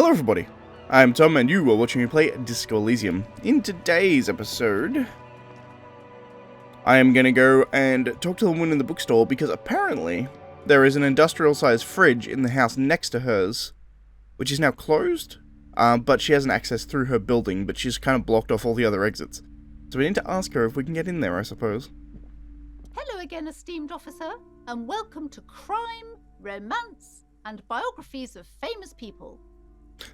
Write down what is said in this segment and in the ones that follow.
Hello everybody, I'm Tom and you are watching me play Disco Elysium. In today's episode, I am gonna go and talk to the woman in the bookstore because apparently there is an industrial-sized fridge in the house next to hers, which is now closed, but she has an access through her building, but she's kind of blocked off all the other exits. So we need to ask her if we can get in there, I suppose. Hello again, esteemed officer, and welcome to Crime, Romance, and Biographies of Famous People.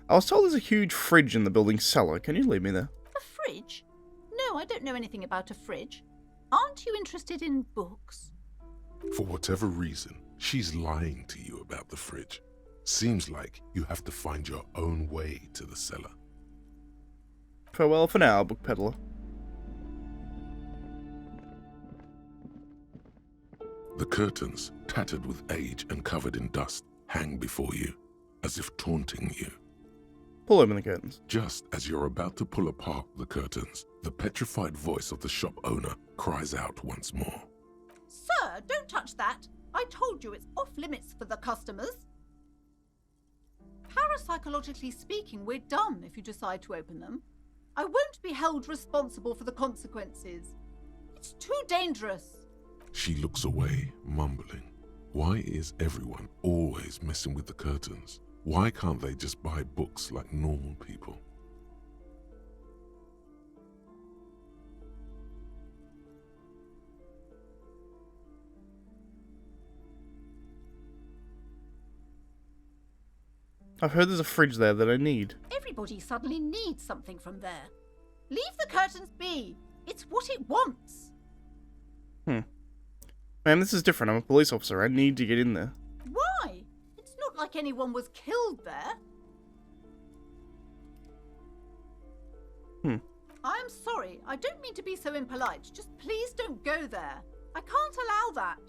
I was told there's a huge fridge in the building cellar. Can you leave me there? A fridge? No, I don't know anything about a fridge. Aren't you interested in books? For whatever reason, she's lying to you about the fridge. Seems like you have to find your own way to the cellar. Farewell for now, book peddler. The curtains, tattered with age and covered in dust, hang before you, as if taunting you. Pull open the curtains. Just as you're about to pull apart the curtains, the petrified voice of the shop owner cries out once more. Sir, don't touch that. I told you it's off limits for the customers. Parapsychologically speaking, we're done if you decide to open them. I won't be held responsible for the consequences. It's too dangerous. She looks away, mumbling. Why is everyone always messing with the curtains? Why can't they just buy books like normal people? I've heard there's a fridge there that I need. Everybody suddenly needs something from there. Leave the curtains be. It's what it wants. Man, this is different. I'm a police officer. I need to get in there. Why? It's not like anyone was killed there. I'm sorry. I don't mean to be so impolite. Just please don't go there. I can't allow that.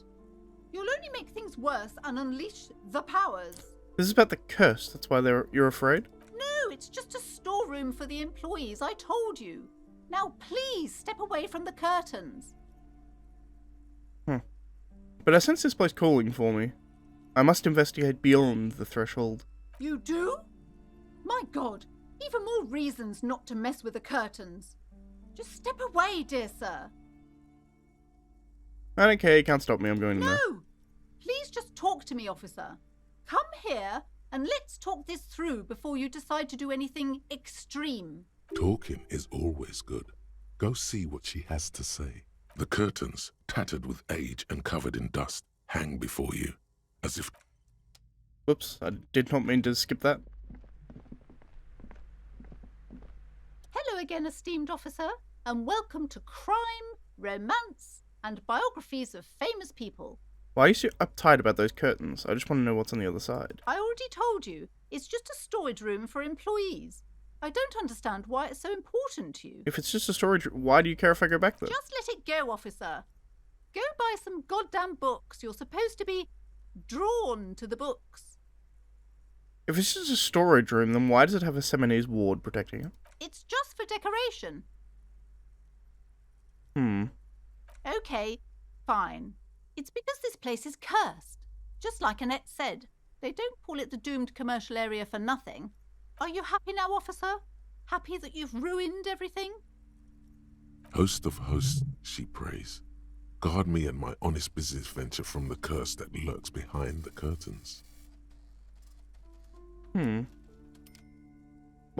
You'll only make things worse and unleash the powers. This is about the curse. That's why you're afraid? No, it's just a storeroom for the employees. I told you. Now please step away from the curtains. But I sense this place calling for me. I must investigate beyond the threshold. You do? My God, even more reasons not to mess with the curtains. Just step away, dear sir. I don't care, you can't stop me, I'm going in there. No! Please just talk to me, officer. Come here and let's talk this through before you decide to do anything extreme. Talking is always good. Go see what she has to say. The curtains, tattered with age and covered in dust, hang before you, as if... Whoops, I did not mean to skip that. Hello again, esteemed officer, and welcome to Crime, Romance, and Biographies of Famous People. Why are you so uptight about those curtains? I just want to know what's on the other side. I already told you, it's just a storage room for employees. I don't understand why it's so important to you. If it's just a storage room, why do you care if I go back there? Just let it go, officer. Go buy some goddamn books. You're supposed to be drawn to the books. If it's just a storage room, then why does it have a Seminese ward protecting it? It's just for decoration. Okay, fine. It's because this place is cursed. Just like Annette said, they don't call it the doomed commercial area for nothing. Are you happy now, officer? Happy that you've ruined everything? Host of hosts, she prays. Guard me and my honest business venture from the curse that lurks behind the curtains. Why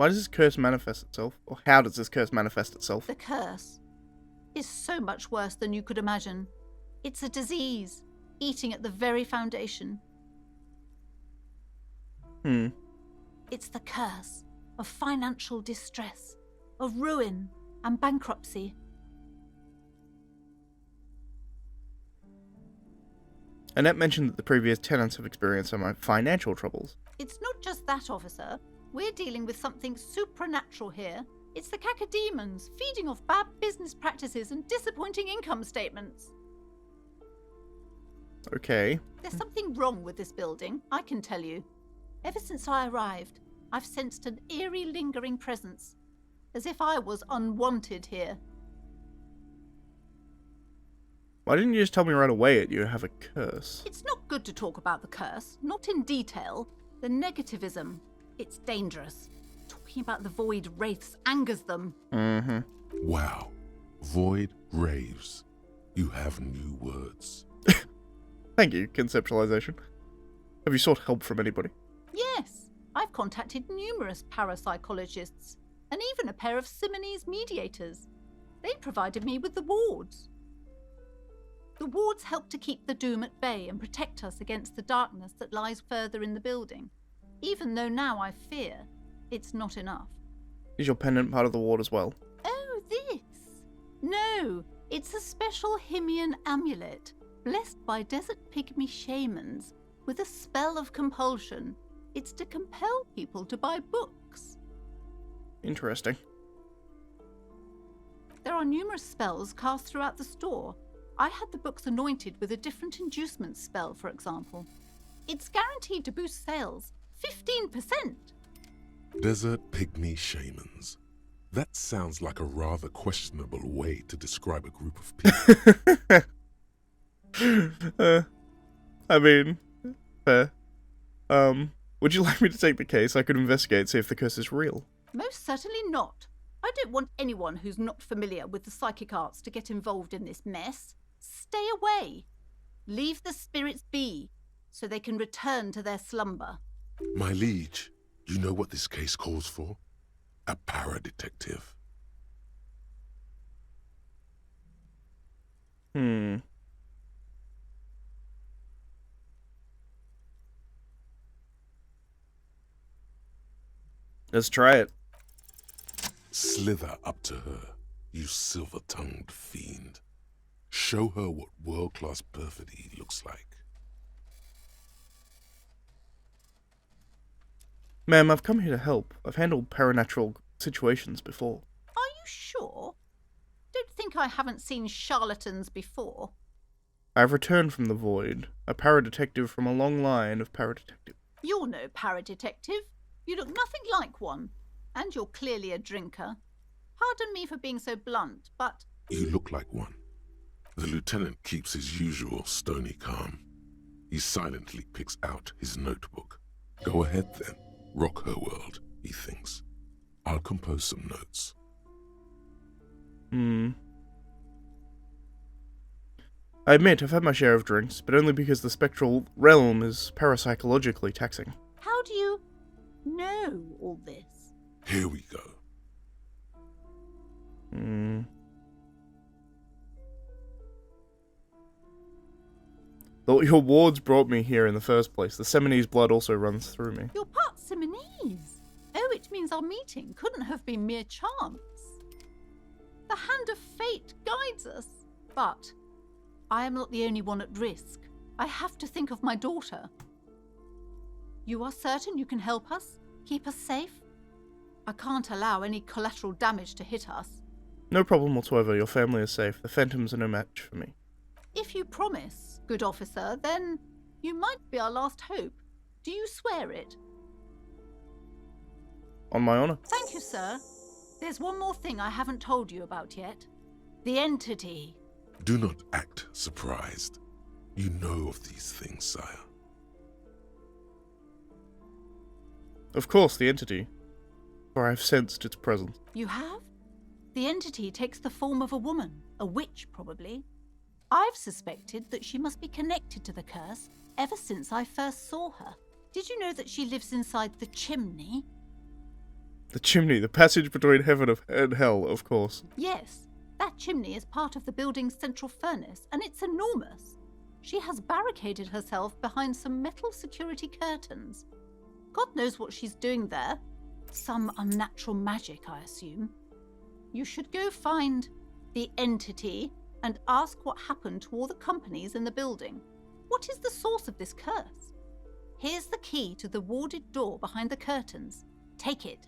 does this curse manifest itself? Or how does this curse manifest itself? The curse is so much worse than you could imagine. It's a disease, eating at the very foundation. It's the curse of financial distress, of ruin and bankruptcy. Annette mentioned that the previous tenants have experienced some financial troubles. It's not just that, officer. We're dealing with something supernatural here. It's the cacodemons feeding off bad business practices and disappointing income statements. Okay. There's something wrong with this building, I can tell you. Ever since I arrived, I've sensed an eerie, lingering presence, as if I was unwanted here. Why didn't you just tell me right away that you have a curse? It's not good to talk about the curse, not in detail. The negativism. It's dangerous. Talking about the void wraiths angers them. Mm-hmm. Wow. Void raves. You have new words. Thank you, conceptualization. Have you sought help from anybody? Yes, I've contacted numerous parapsychologists and even a pair of Simonese mediators. They provided me with the wards. The wards help to keep the doom at bay and protect us against the darkness that lies further in the building, even though now I fear it's not enough. Is your pendant part of the ward as well? Oh, this? No, it's a special Himian amulet, blessed by desert pygmy shamans, with a spell of compulsion. It's to compel people to buy books. Interesting. There are numerous spells cast throughout the store. I had the books anointed with a different inducement spell, for example. It's guaranteed to boost sales 15%. Desert pygmy shamans. That sounds like a rather questionable way to describe a group of people. I mean, fair. Would you like me to take the case? I could investigate, see if the curse is real. Most certainly not. I don't want anyone who's not familiar with the psychic arts to get involved in this mess. Stay away. Leave the spirits be, so they can return to their slumber. My liege, you know what this case calls for? A paradetective. Let's try it. Slither up to her, you silver-tongued fiend. Show her what world-class perfidy looks like. Ma'am, I've come here to help. I've handled paranatural situations before. Are you sure? Don't think I haven't seen charlatans before. I've returned from the void, a paradetective from a long line of paradetectives. You're no paradetective. You look nothing like one. And you're clearly a drinker. Pardon me for being so blunt, but... You look like one. The lieutenant keeps his usual stony calm. He silently picks out his notebook. Go ahead then. Rock her world, he thinks. I'll compose some notes. I admit I've had my share of drinks, but only because the spectral realm is parapsychologically taxing. How do you know all this? Here we go. Though your wards brought me here in the first place. The Simonese blood also runs through me. You're part Simonese. Oh, it means our meeting couldn't have been mere chance. The hand of fate guides us. But I am not the only one at risk. I have to think of my daughter. You are certain you can help us? Keep us safe? I can't allow any collateral damage to hit us. No problem whatsoever. Your family is safe. The phantoms are no match for me. If you promise, good officer, then you might be our last hope. Do you swear it? On my honor. Thank you, sir. There's one more thing I haven't told you about yet. The entity. Do not act surprised. You know of these things, sire. Of course, the entity. For I have sensed its presence. You have? The entity takes the form of a woman, a witch probably. I've suspected that she must be connected to the curse ever since I first saw her. Did you know that she lives inside the chimney? The chimney, the passage between heaven and hell, of course. Yes, that chimney is part of the building's central furnace, and it's enormous. She has barricaded herself behind some metal security curtains. God knows what she's doing there. Some unnatural magic, I assume. You should go find the entity and ask what happened to all the companies in the building. What is the source of this curse? Here's the key to the warded door behind the curtains. Take it.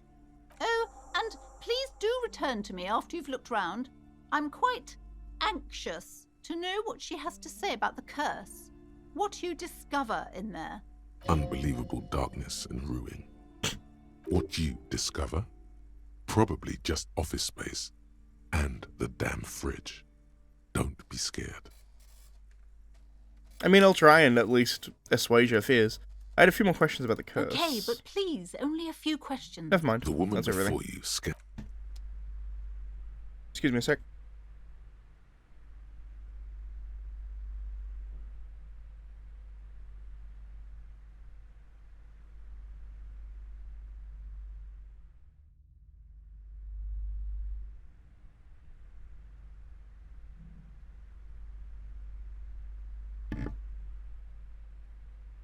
Oh, and please do return to me after you've looked round. I'm quite anxious to know what she has to say about the curse. What you discover in there. Unbelievable darkness and ruin. What you discover? Probably just office space. And the damn fridge. Don't be scared. I mean, I'll try and at least assuage her fears. I had a few more questions about the curse. Okay, but please, only a few questions. Never mind. The woman That's before everything. you scared. Excuse me a sec.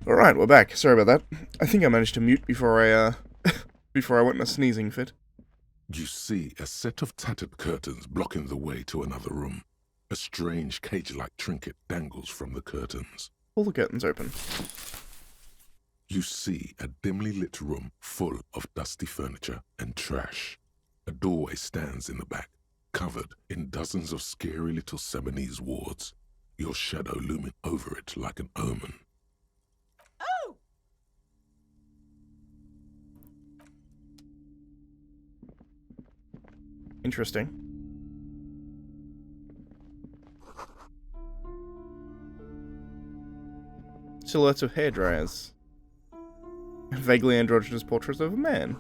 Alright, we're back. Sorry about that. I think I managed to mute before I, before I went in a sneezing fit. You see a set of tattered curtains blocking the way to another room. A strange cage-like trinket dangles from the curtains. Pull the curtains open. You see a dimly lit room full of dusty furniture and trash. A doorway stands in the back, covered in dozens of scary little Seminese wards, your shadow looming over it like an omen. Oh! Interesting. Silhouettes of hairdryers. And vaguely androgynous portraits of a man.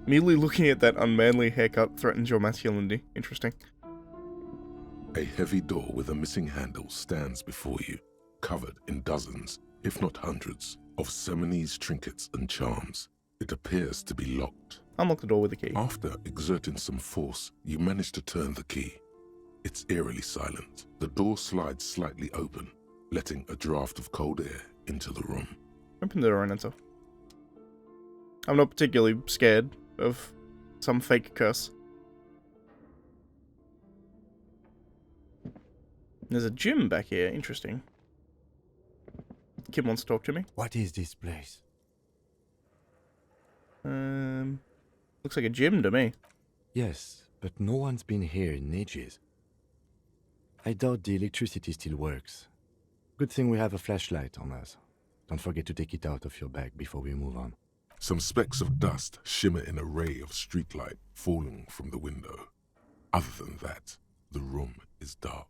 Merely looking at that unmanly haircut threatens your masculinity. Interesting. A heavy door with a missing handle stands before you, covered in dozens, if not hundreds, of Seminese trinkets and charms. It appears to be locked. Unlock the door with the key. After exerting some force, you manage to turn the key. It's eerily silent. The door slides slightly open, letting a draft of cold air into the room. Open the door and enter. I'm not particularly scared of some fake curse. There's a gym back here. Interesting. Kim wants to talk to me. What is this place? Looks like a gym to me. Yes, but no one's been here in ages. I doubt the electricity still works. Good thing we have a flashlight on us. Don't forget to take it out of your bag before we move on. Some specks of dust shimmer in a ray of streetlight falling from the window. Other than that, the room is dark.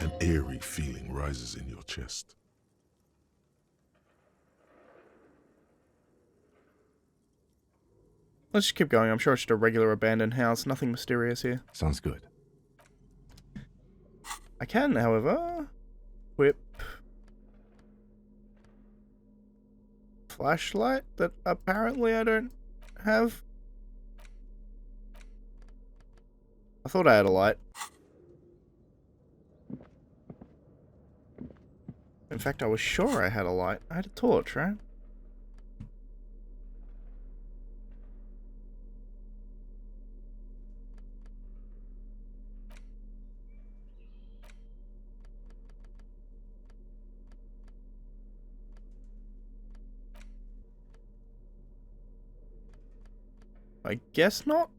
An eerie feeling rises in your chest. Let's just keep going. I'm sure it's just a regular abandoned house. Nothing mysterious here. Sounds good. I can, however, equip flashlight that apparently I don't have. I thought I had a light. In fact, I was sure I had a light. I had a torch, right? I guess not.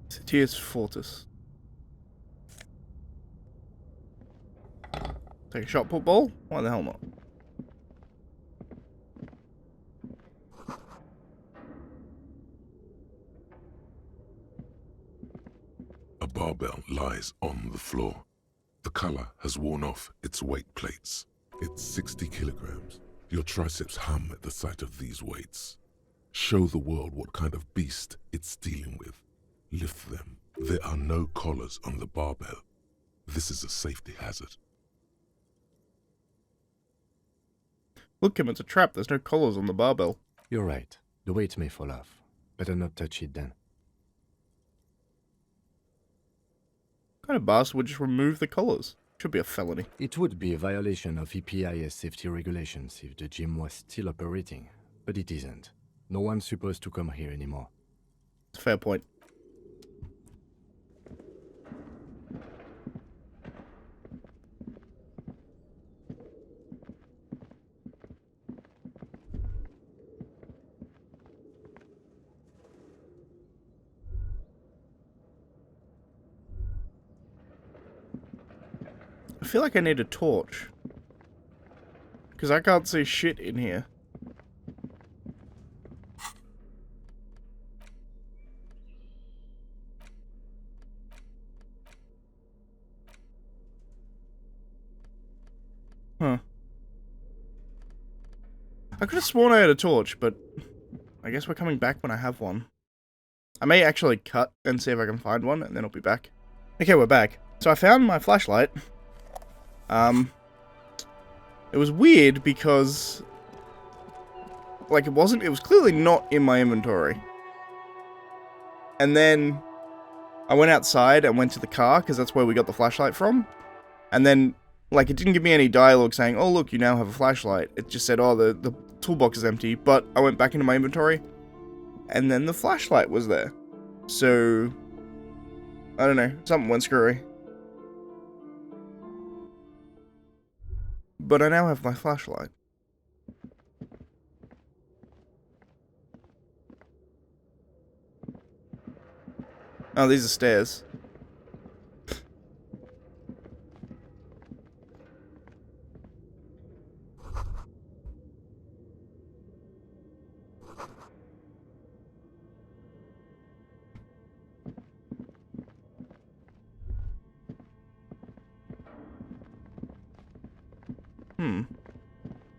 Citius Fortis. Take a shot put ball? Why the hell not? A barbell lies on the floor. The color has worn off its weight plates. It's 60 kilograms. Your triceps hum at the sight of these weights. Show the world what kind of beast it's dealing with. Lift them. There are no collars on the barbell. This is a safety hazard. Look, Kim, it's a trap. There's no collars on the barbell. You're right. The weight may fall off. Better not touch it then. What kind of bastard would just remove the collars? Should be a felony. It would be a violation of EPIS safety regulations if the gym was still operating, but it isn't. No one's supposed to come here anymore. It's a fair point. I feel like I need a torch. Because I can't see shit in here. Huh. I could have sworn I had a torch, but I guess we're coming back when I have one. I may actually cut and see if I can find one, and then I'll be back. Okay, we're back. So I found my flashlight. It was weird because, like, it was clearly not in my inventory. And then I went outside and went to the car, because that's where we got the flashlight from. And then, like, it didn't give me any dialogue saying, oh, look, you now have a flashlight. It just said, oh, the toolbox is empty. But I went back into my inventory, and then the flashlight was there. So, I don't know, something went screwy. But I now have my flashlight. Oh, these are stairs.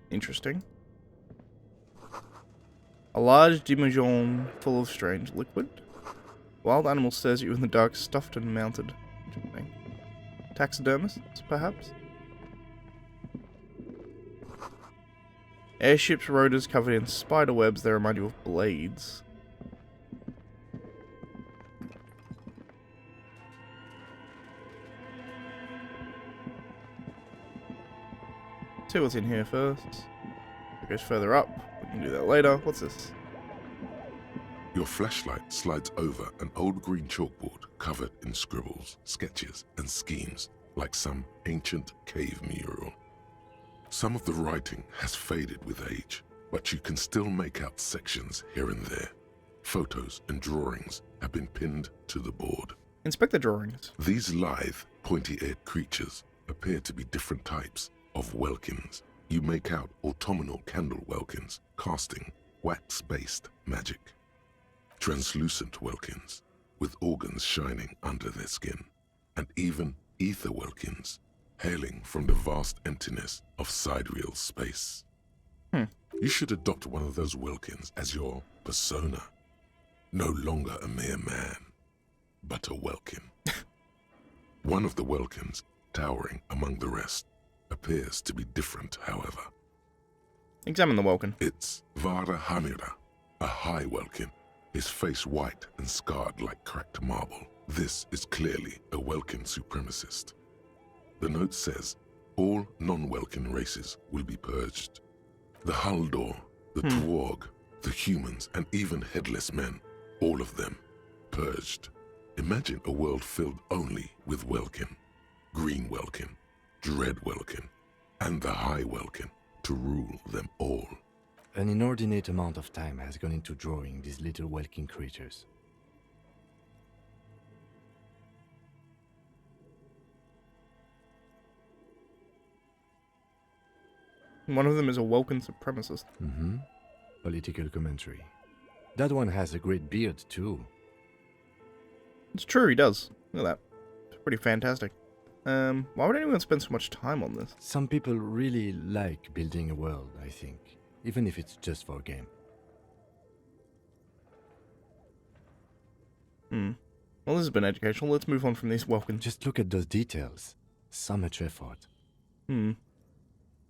Interesting. A large demijohn full of strange liquid. Wild animal stares at you in the dark, stuffed and mounted. Interesting. Taxidermists, perhaps? Airships' rotors covered in spider webs that remind you of blades. See what's in here first. It goes further up. We can do that later. What's this? Your flashlight slides over an old green chalkboard covered in scribbles, sketches, and schemes like some ancient cave mural. Some of the writing has faded with age, but you can still make out sections here and there. Photos and drawings have been pinned to the board. Inspect the drawings. These lithe, pointy-eared creatures appear to be different types of welkins. You make out autumnal candle welkins, casting wax-based magic. Translucent welkins, with organs shining under their skin, and even ether welkins, hailing from the vast emptiness of sidereal space. You should adopt one of those welkins as your persona. No longer a mere man, but a welkin. One of the welkins, towering among the rest, appears to be different, however. Examine the welkin. It's Vara Hamira, a high welkin, his face white and scarred like cracked marble. This is clearly a welkin supremacist. The note says, all non-welkin races will be purged. The Haldor, the Tuorg, the humans, and even headless men, all of them, purged. Imagine a world filled only with welkin, green welkin, dread welkin, and the high welkin to rule them all. An inordinate amount of time has gone into drawing these little welkin creatures. One of them is a welkin supremacist. Political commentary. That one has a great beard, too. It's true, he does. Look at that. It's pretty fantastic. Why would anyone spend so much time on this? Some people really like building a world, I think. Even if it's just for a game. Well, this has been educational. Let's move on from these welkins. Just look at those details. So much effort.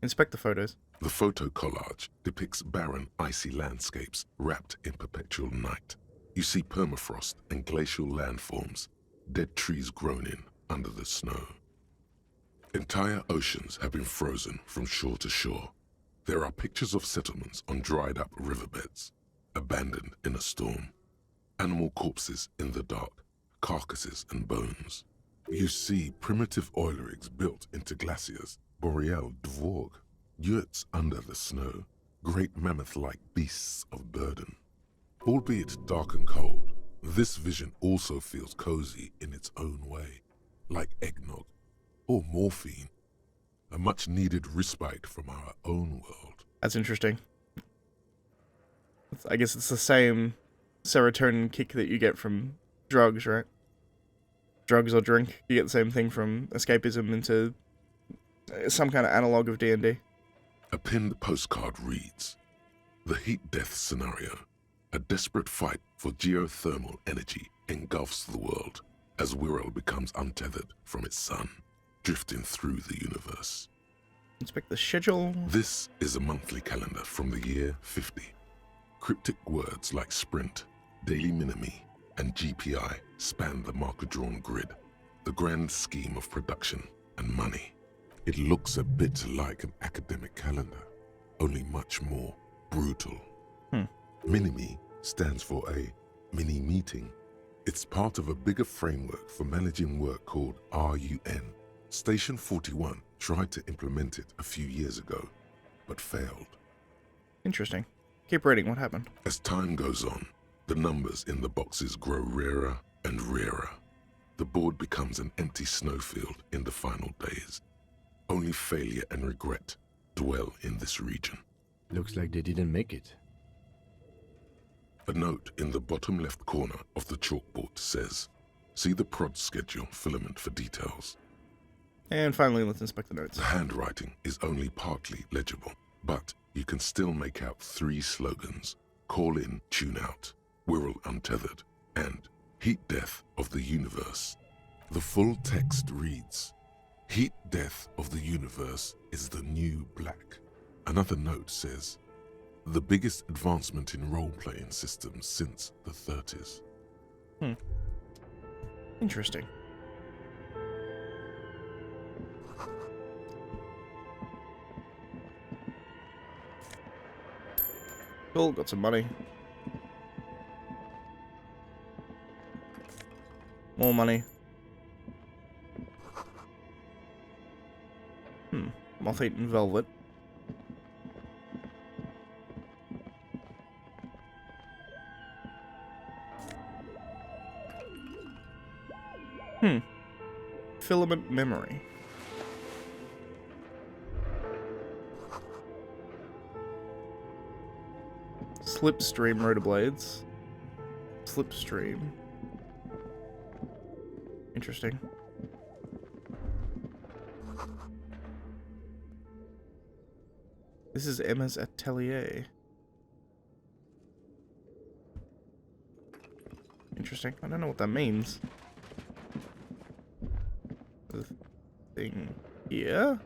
Inspect the photos. The photo collage depicts barren, icy landscapes wrapped in perpetual night. You see permafrost and glacial landforms, dead trees grown in under the snow. Entire oceans have been frozen from shore to shore. There are pictures of settlements on dried-up riverbeds, abandoned in a storm. Animal corpses in the dark, carcasses and bones. You see primitive oil rigs built into glaciers, boreal dvorg, yurts under the snow, great mammoth-like beasts of burden. Albeit dark and cold, this vision also feels cozy in its own way, like eggnog, or morphine a much-needed respite from our own world. That's interesting. I guess it's the same serotonin kick that you get from drugs, right? Drugs or drink. You get the same thing from escapism into some kind of analog of D&D. A pinned postcard reads, "The heat death scenario. A desperate fight for geothermal energy engulfs the world as Wirral becomes untethered from its sun, drifting through the universe." Inspect the schedule. This is a monthly calendar from the year 50. Cryptic words like sprint, daily minimi, and GPI span the marker-drawn grid, the grand scheme of production and money. It looks a bit like an academic calendar, only much more brutal. Minimi stands for a mini-meeting. It's part of a bigger framework for managing work called RUN. Station 41 tried to implement it a few years ago, but failed. Interesting. Keep reading. What happened? As time goes on, the numbers in the boxes grow rarer and rarer. The board becomes an empty snowfield in the final days. Only failure and regret dwell in this region. Looks like they didn't make it. A note in the bottom left corner of the chalkboard says, "See the prod schedule filament for details." And finally, let's inspect the notes. The handwriting is only partly legible, but you can still make out 3 slogans: "Call in, tune out," "Wirral untethered," and "Heat death of the universe." The full text reads, "Heat death of the universe is the new black." Another note says, "The biggest advancement in role-playing systems since the 30s. Interesting. Cool, got some money. More money. Moth-eaten velvet. Filament memory. Slipstream rotor blades. Slipstream. Interesting. This is Emma's atelier. Interesting. I don't know what that means. The thing here?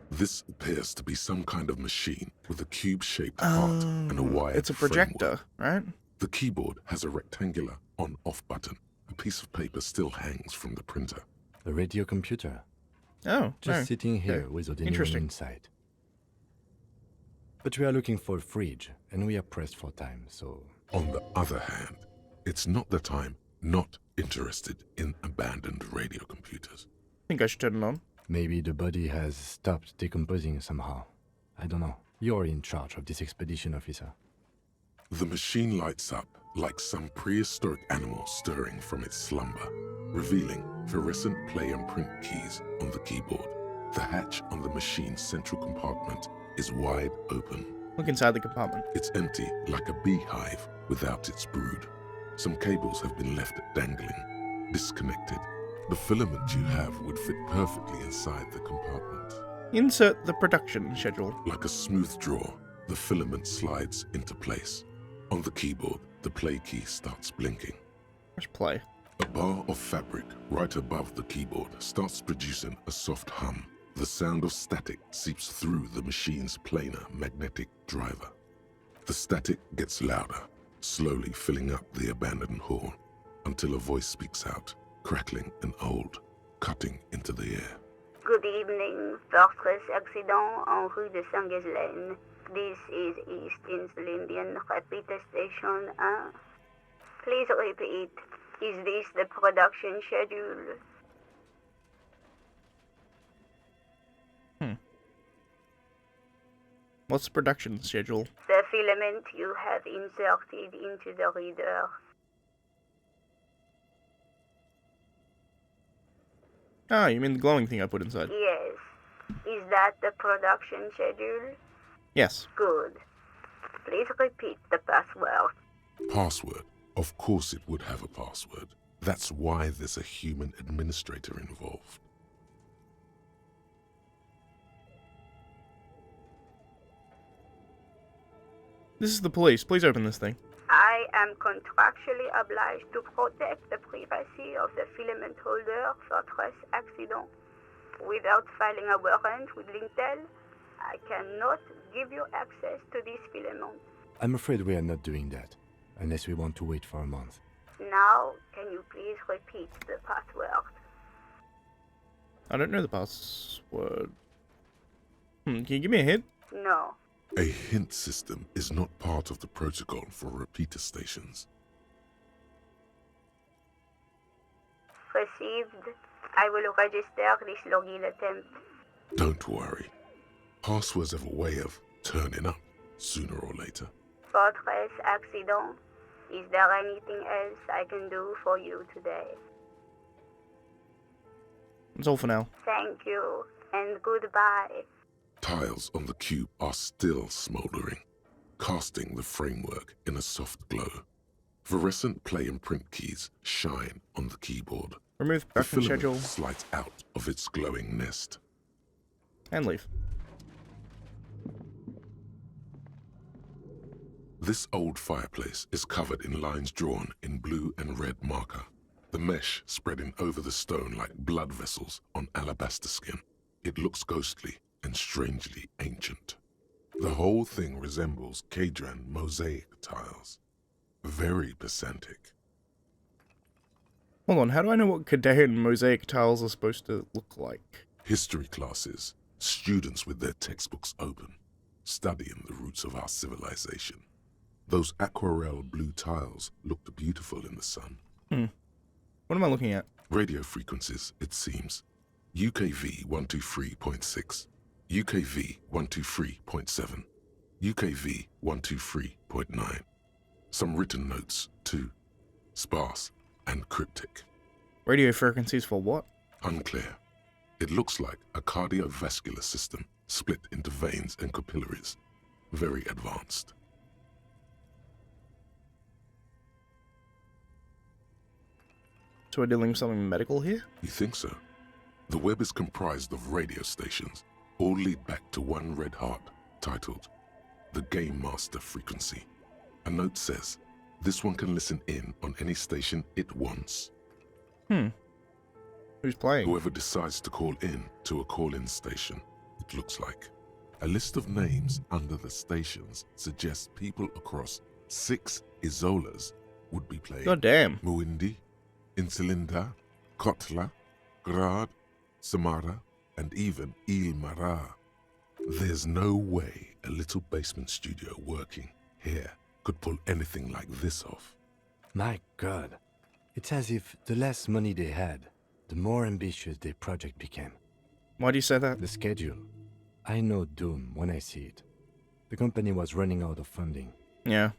This appears to be some kind of machine with a cube-shaped heart and a wired It's a projector, right? The keyboard has a rectangular on-off button. A piece of paper still hangs from the printer. A radio computer. Oh, Just no. sitting here Okay. without anyone Interesting. inside. But we are looking for a fridge, and we are pressed for time, so... On the other hand, it's not that I'm not interested in abandoned radio computers. Think I should turn it on. Maybe the body has stopped decomposing somehow. I don't know. You're in charge of this expedition, officer. The machine lights up like some prehistoric animal stirring from its slumber, revealing fluorescent play and print keys on the keyboard. The hatch on the machine's central compartment is wide open. Look inside the compartment. It's empty like a beehive without its brood. Some cables have been left dangling, disconnected. The filament you have would fit perfectly inside the compartment. Insert the production schedule. Like a smooth draw, the filament slides into place. On the keyboard, the play key starts blinking. Let's play. A bar of fabric right above the keyboard starts producing a soft hum. The sound of static seeps through the machine's planar magnetic driver. The static gets louder, slowly filling up the abandoned hall, until a voice speaks out, crackling and old, cutting into the air. Good evening, Fortress Accident en rue de Saint-Ghislaine. This is East Insulindian Repeater Station 1. Please repeat. Is this the production schedule? What's the production schedule? The filament you have inserted into the reader. Ah, you mean the glowing thing I put inside? Yes. Is that the production schedule? Yes. Good. Please repeat the password. Password. Of course it would have a password. That's why there's a human administrator involved. This is the police. Please open this thing. I am contractually obliged to protect the privacy of the filament holder for stress accident. Without filing a warrant with Lintel, I cannot give you access to this filament. I'm afraid we are not doing that, unless we want to wait for a month. Now, can you please repeat the password? I don't know the password. Can you give me a hint? No. A hint system is not part of the protocol for repeater stations. Received. I will register this login attempt. Don't worry. Passwords have a way of turning up sooner or later. Fortress accident. Is there anything else I can do for you today? That's all for now. Thank you, and goodbye. Tiles on the cube are still smoldering, casting the framework in a soft glow. Fluorescent play and print keys shine on the keyboard. Remove The production filament schedule slides out of its glowing nest. and leave. This old fireplace is covered in lines drawn in blue and red marker, the mesh spreading over the stone like blood vessels on alabaster skin. It looks ghostly and strangely ancient. The whole thing resembles Kadran mosaic tiles. Very pedantic. Hold on, how do I know what Kadean mosaic tiles are supposed to look like? History classes, students with their textbooks open, studying the roots of our civilization. Those aquarelle blue tiles looked beautiful in the sun. What am I looking at? Radio frequencies, it seems. UKV 123.6, UKV 123.7, UKV 123.9. Some written notes, too. Sparse and cryptic. Radio frequencies for what? Unclear. It looks like a cardiovascular system split into veins and capillaries. Very advanced. So we're dealing with something medical here? You think so? The web is comprised of radio stations, all lead back to one red heart, titled The Game Master Frequency. A note says, this one can listen in on any station it wants. Who's playing? Whoever decides to call in to a call-in station, it looks like. A list of names under the stations suggests people across 6 Isolas would be playing. God damn. Muindi, Insulinda, Kotla, Grad, Samara, and even Ilmara. There's no way a little basement studio working here could pull anything like this off. My God. It's as if the less money they had, the more ambitious their project became. Why do you say that? The schedule. I know doom when I see it. The company was running out of funding. Yeah.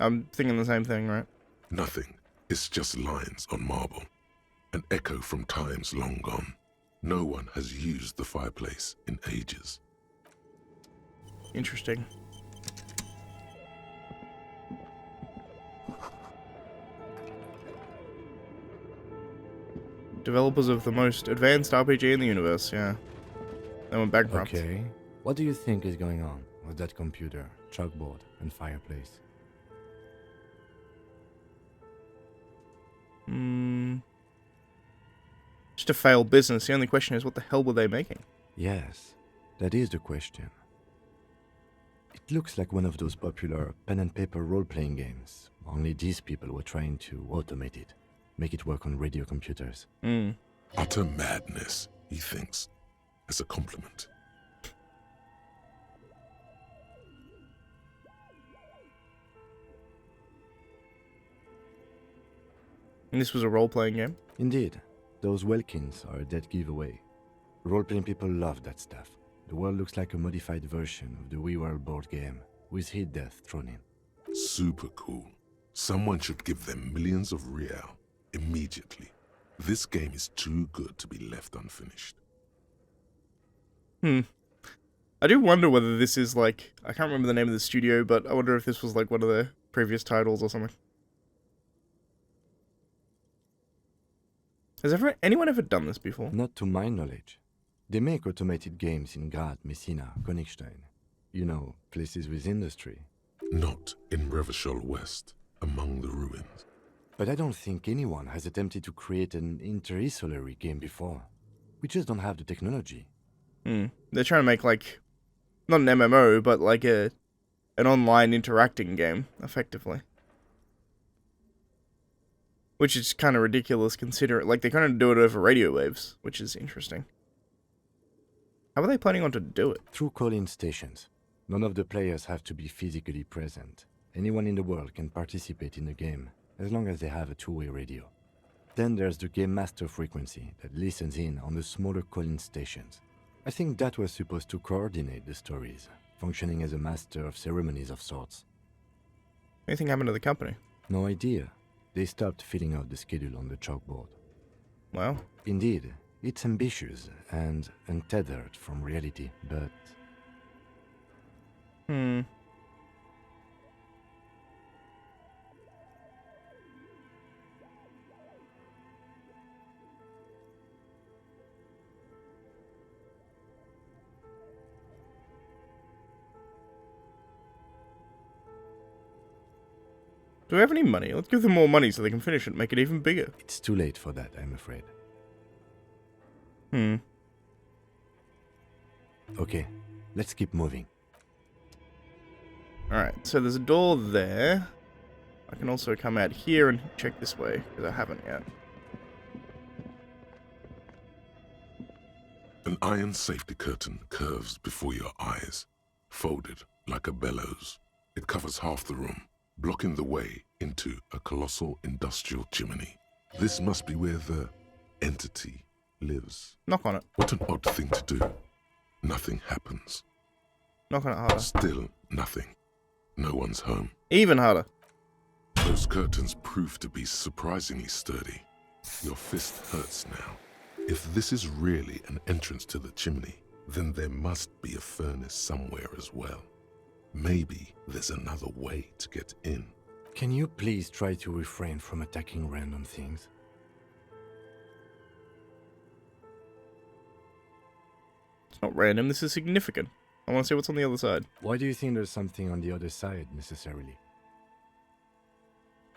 I'm thinking the same thing, right? Nothing. It's just lines on marble. An echo from times long gone. No one has used the fireplace in ages. Interesting. Developers of the most advanced RPG in the universe, yeah. They went bankrupt. Okay. What do you think is going on with that computer, chalkboard, and fireplace? Just a failed business. The only question is, what the hell were they making? Yes, that is the question. It looks like one of those popular pen and paper role-playing games. Only these people were trying to automate it, make it work on radio computers. Utter madness, he thinks, as a compliment. And this was a role-playing game? Indeed, those Welkins are a dead giveaway. Role-playing people love that stuff. The world looks like a modified version of the WeWorld board game, with hit death thrown in. Super cool. Someone should give them millions of real immediately. This game is too good to be left unfinished. I do wonder whether this is like, I can't remember the name of the studio, but I wonder if this was like one of their previous titles or something. Has anyone ever done this before? Not to my knowledge. They make automated games in Graz, Messina, Königstein. You know, places with industry. Not in Revachol West, among the ruins. But I don't think anyone has attempted to create an interisolary game before. We just don't have the technology. They're trying to make like, not an MMO, but like an online interacting game, effectively. Which is kind of ridiculous considering, like, they kind of do it over radio waves, which is interesting. How are they planning on to do it? Through call-in stations. None of the players have to be physically present. Anyone in the world can participate in the game, as long as they have a two-way radio. Then there's the game master frequency that listens in on the smaller call-in stations. I think that was supposed to coordinate the stories, functioning as a master of ceremonies of sorts. Anything happened to the company? No idea. They stopped filling out the schedule on the chalkboard. Well, Indeed, it's ambitious and untethered from reality, but... do we have any money? Let's give them more money so they can finish it and make it even bigger. It's too late for that, I'm afraid. Okay, let's keep moving. Alright, so there's a door there. I can also come out here and check this way, because I haven't yet. An iron safety curtain curves before your eyes, folded like a bellows. It covers half the room, blocking the way into a colossal industrial chimney. This must be where the entity lives. Knock on it. What an odd thing to do. Nothing happens. Knock on it harder. Still nothing. No one's home. Even harder. Those curtains prove to be surprisingly sturdy. Your fist hurts now. If this is really an entrance to the chimney, then there must be a furnace somewhere as well. Maybe there's another way to get in. Can you please try to refrain from attacking random things? It's not random, this is significant. I want to see what's on the other side. Why do you think there's something on the other side, necessarily?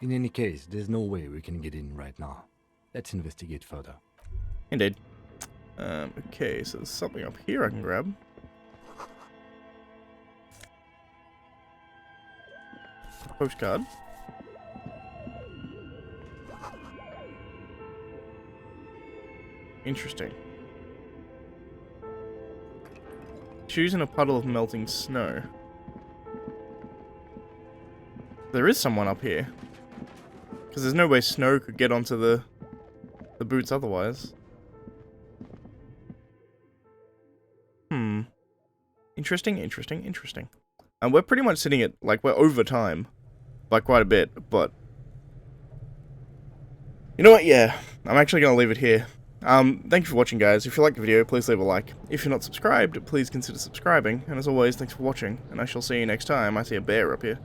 In any case, there's no way we can get in right now. Let's investigate further. Indeed. Okay, so there's something up here I can grab. Postcard. Interesting. Shoes in a puddle of melting snow. There is someone up here. Because there's no way snow could get onto the boots otherwise. Interesting, interesting, interesting. And we're pretty much sitting at, like, we're over time. By quite a bit, but... You know what, yeah. I'm actually going to leave it here. Thank you for watching, guys. If you liked the video, please leave a like. If you're not subscribed, please consider subscribing. And as always, thanks for watching. And I shall see you next time. I see a bear up here.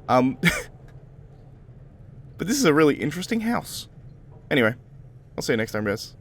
But this is a really interesting house. Anyway, I'll see you next time, guys.